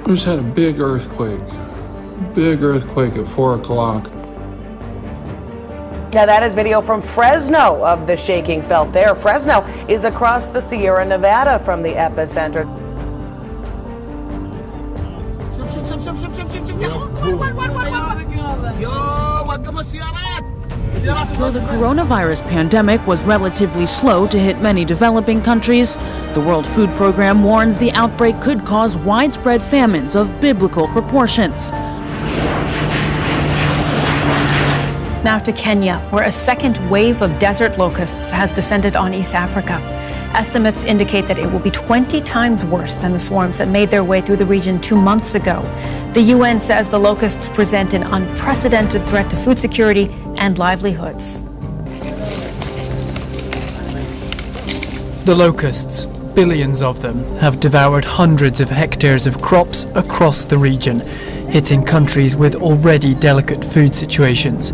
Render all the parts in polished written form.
We just had a big earthquake at 4 o'clock. Now that is video from Fresno of the shaking felt there. Fresno is across the Sierra Nevada from the epicenter. Though the coronavirus pandemic was relatively slow to hit many developing countries, the World Food Program warns the outbreak could cause widespread famines of biblical proportions. Now to Kenya, where a second wave of desert locusts has descended on East Africa. Estimates indicate that it will be 20 times worse than the swarms that made their way through the region 2 months ago. The UN says the locusts present an unprecedented threat to food security and livelihoods. The locusts, billions of them, have devoured hundreds of hectares of crops across the region, hitting countries with already delicate food situations.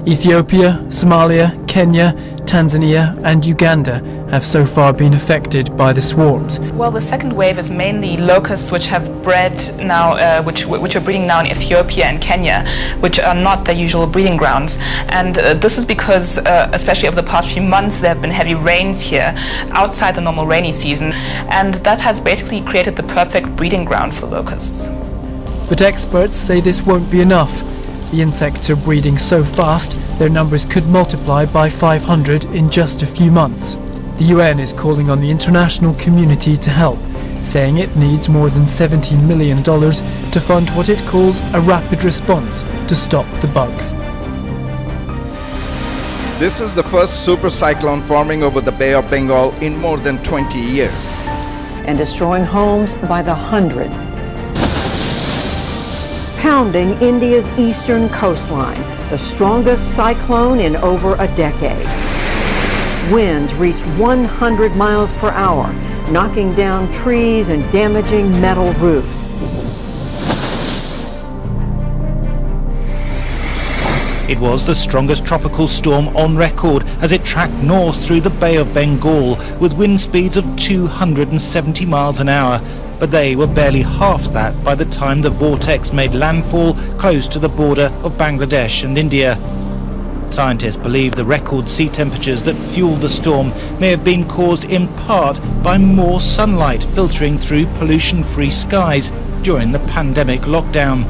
Ethiopia, Somalia, Kenya, Tanzania and Uganda have so far been affected by the swarms. Well, the second wave is mainly locusts which have bred now, which are breeding now in Ethiopia and Kenya, which are not their usual breeding grounds. And this is because, especially over the past few months, there have been heavy rains here outside the normal rainy season, and that has basically created the perfect breeding ground for locusts. But experts say this won't be enough. The insects are breeding so fast, their numbers could multiply by 500 in just a few months. The UN is calling on the international community to help, saying it needs more than $17 million to fund what it calls a rapid response to stop the bugs. This is the first super cyclone forming over the Bay of Bengal in more than 20 years. And destroying homes by the hundred. Pounding India's eastern coastline, the strongest cyclone in over a decade. Winds reached 100 miles per hour, knocking down trees and damaging metal roofs. It was the strongest tropical storm on record as it tracked north through the Bay of Bengal with wind speeds of 270 miles an hour. But they were barely half that by the time the vortex made landfall close to the border of Bangladesh and India. Scientists believe the record sea temperatures that fueled the storm may have been caused in part by more sunlight filtering through pollution-free skies during the pandemic lockdown.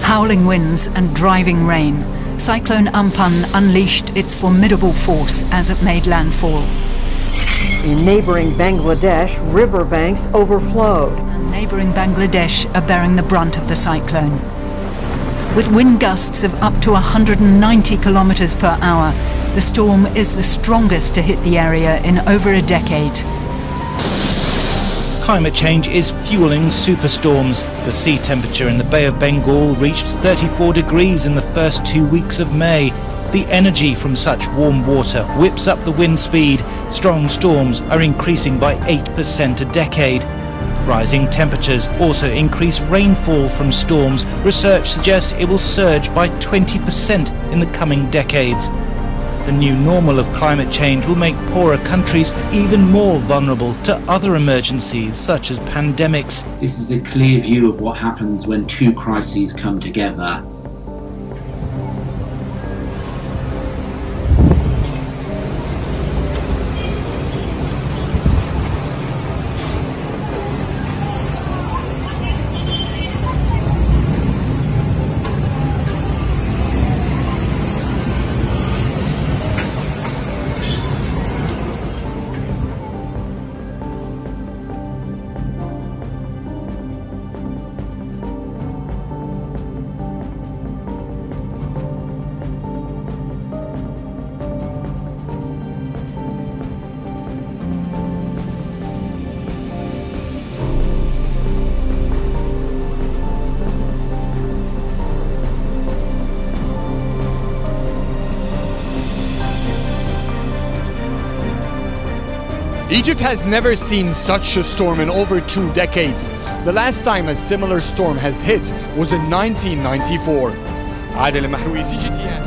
Howling winds and driving rain, Cyclone Amphan unleashed its formidable force as it made landfall. In neighboring Bangladesh, riverbanks overflowed. And neighboring Bangladesh are bearing the brunt of the cyclone. With wind gusts of up to 190 kilometers per hour, the storm is the strongest to hit the area in over a decade. Climate change is fueling superstorms. The sea temperature in the Bay of Bengal reached 34 degrees in the first 2 weeks of May. The energy from such warm water whips up the wind speed. Strong storms are increasing by 8% a decade. Rising temperatures also increase rainfall from storms. Research suggests it will surge by 20% in the coming decades. The new normal of climate change will make poorer countries even more vulnerable to other emergencies such as pandemics. This is a clear view of what happens when two crises come together. Egypt has never seen such a storm in over 2 decades. The last time a similar storm has hit was in 1994. عادل المحروي CGTN.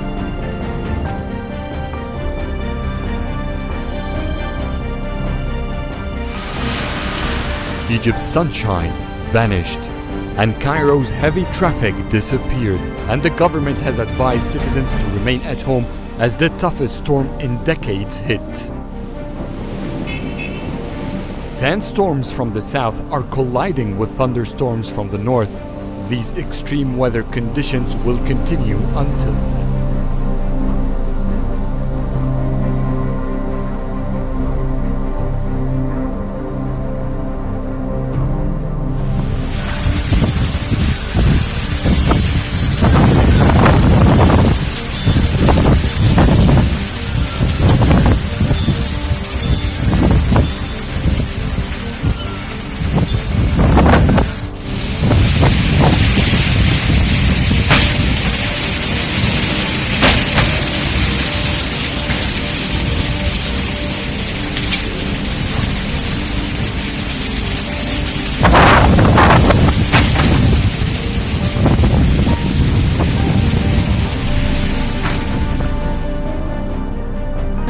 Egypt's sunshine vanished, and Cairo's heavy traffic disappeared, and the government has advised citizens to remain at home as the toughest storm in decades hit. Sandstorms from the south are colliding with thunderstorms from the north. These extreme weather conditions will continue until Saturday.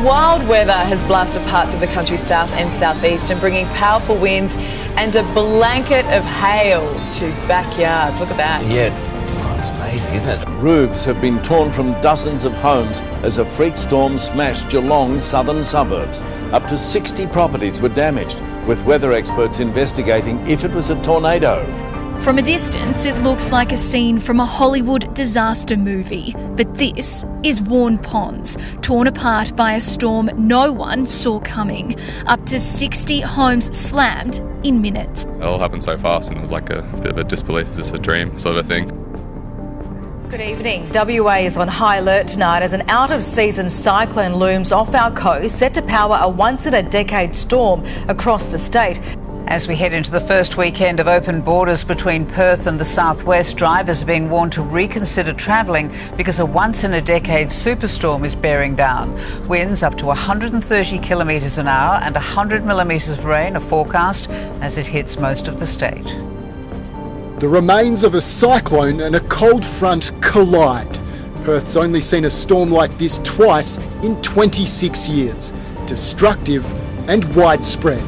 Wild weather has blasted parts of the country's south and southeast and bringing powerful winds and a blanket of hail to backyards. Look at that. Yeah, oh, it's amazing, isn't it? Roofs have been torn from dozens of homes as a freak storm smashed Geelong's southern suburbs. Up to 60 properties were damaged, with weather experts investigating if it was a tornado. From a distance, it looks like a scene from a Hollywood disaster movie. But this is Warren Ponds, torn apart by a storm no one saw coming. Up to 60 homes slammed in minutes. It all happened so fast and it was like a bit of a disbelief. Is this a dream sort of a thing? Good evening. WA is on high alert tonight as an out-of-season cyclone looms off our coast, set to power a once-in-a-decade storm across the state. As we head into the first weekend of open borders between Perth and the southwest, drivers are being warned to reconsider travelling because a once-in-a-decade superstorm is bearing down. Winds up to 130 kilometres an hour and 100 millimetres of rain are forecast as it hits most of the state. The remains of a cyclone and a cold front collide. Perth's only seen a storm like this twice in 26 years. Destructive and widespread.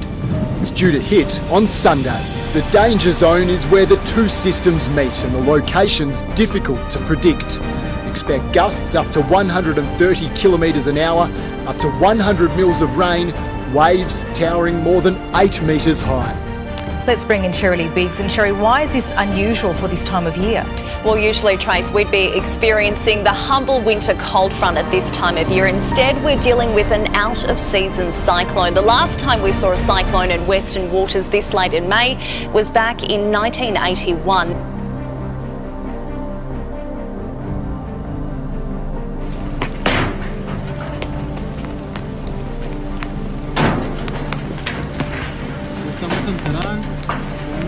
It's due to hit on Sunday. The danger zone is where the two systems meet and the location's difficult to predict. Expect gusts up to 130 kilometres an hour, up to 100 mils of rain, waves towering more than 8 metres high. Let's bring in Shirley Biggs. And Sherry, why is this unusual for this time of year? Well, usually, Trace, we'd be experiencing the humble winter cold front at this time of year. Instead, we're dealing with an out-of-season cyclone. The last time we saw a cyclone in western waters this late in May was back in 1981.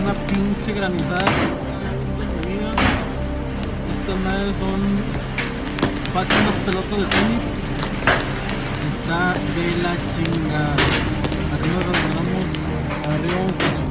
Una pinche granizada. Estas madres son faltan unas pelotas de tenis. Está de la chingada. Aquí nos resbalamos arriba un cacho.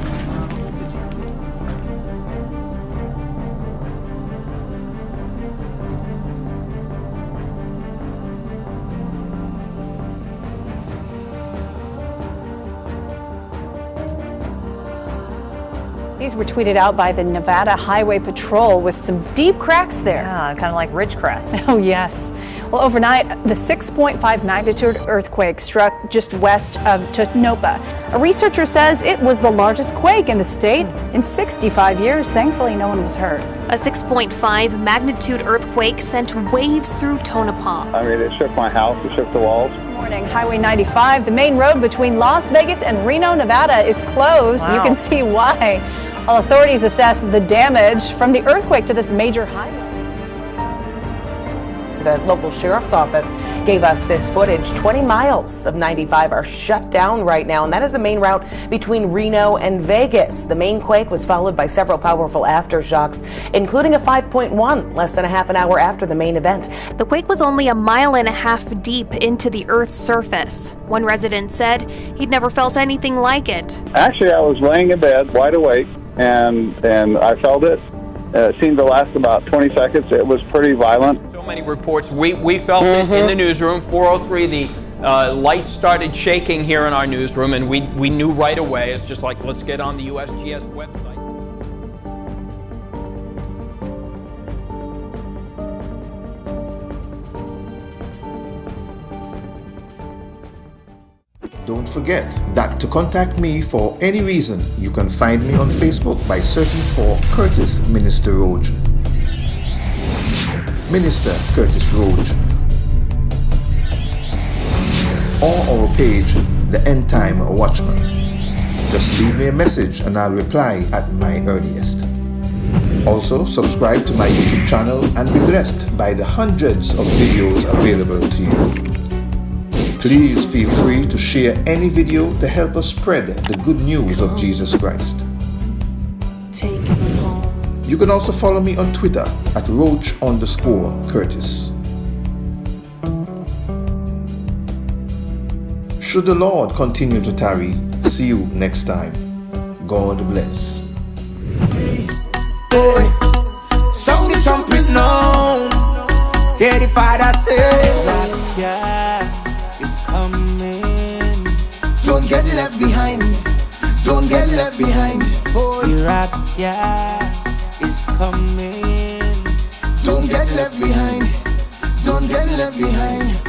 These were tweeted out by the Nevada Highway Patrol with some deep cracks there. Yeah, kind of like ridgecrest. Oh, yes. Well, overnight, the 6.5 magnitude earthquake struck just west of Tonopah. A researcher says it was the largest quake in the state in 65 years. Thankfully, no one was hurt. A 6.5 magnitude earthquake sent waves through Tonopah. I mean, it shook my house, it shook the walls. This morning, Highway 95, the main road between Las Vegas and Reno, Nevada, is closed. Wow. You can see why. Well, authorities assess the damage from the earthquake to this major highway. The local sheriff's office gave us this footage. 20 miles of 95 are shut down right now, and that is the main route between Reno and Vegas. The main quake was followed by several powerful aftershocks, including a 5.1 less than a half an hour after the main event. The quake was only a mile and a half deep into the Earth's surface. One resident said he'd never felt anything like it. Actually, I was laying in bed, wide awake, and I felt it. It seemed to last about 20 seconds. It was pretty violent. So many reports. We felt it in the newsroom. 4:03, the lights started shaking here in our newsroom, and we knew right away. It's just like, let's get on the USGS website. Don't forget that to contact me for any reason, you can find me on Facebook by searching for Curtis Minister Roach. Minister Curtis Roach. Or our page, the Endtime Watchman. Just leave me a message and I'll reply at my earliest. Also, subscribe to my YouTube channel and be blessed by the hundreds of videos available to you. Please feel free to share any video to help us spread the good news of Jesus Christ. You can also follow me on Twitter at Roach_Curtis. Should the Lord continue to tarry, see you next time. God bless. Sound the trumpet now. Hear the Father say, Rapture is coming. Don't get left behind. Don't get left behind. The rapture is coming. Don't get left behind. Don't get left behind.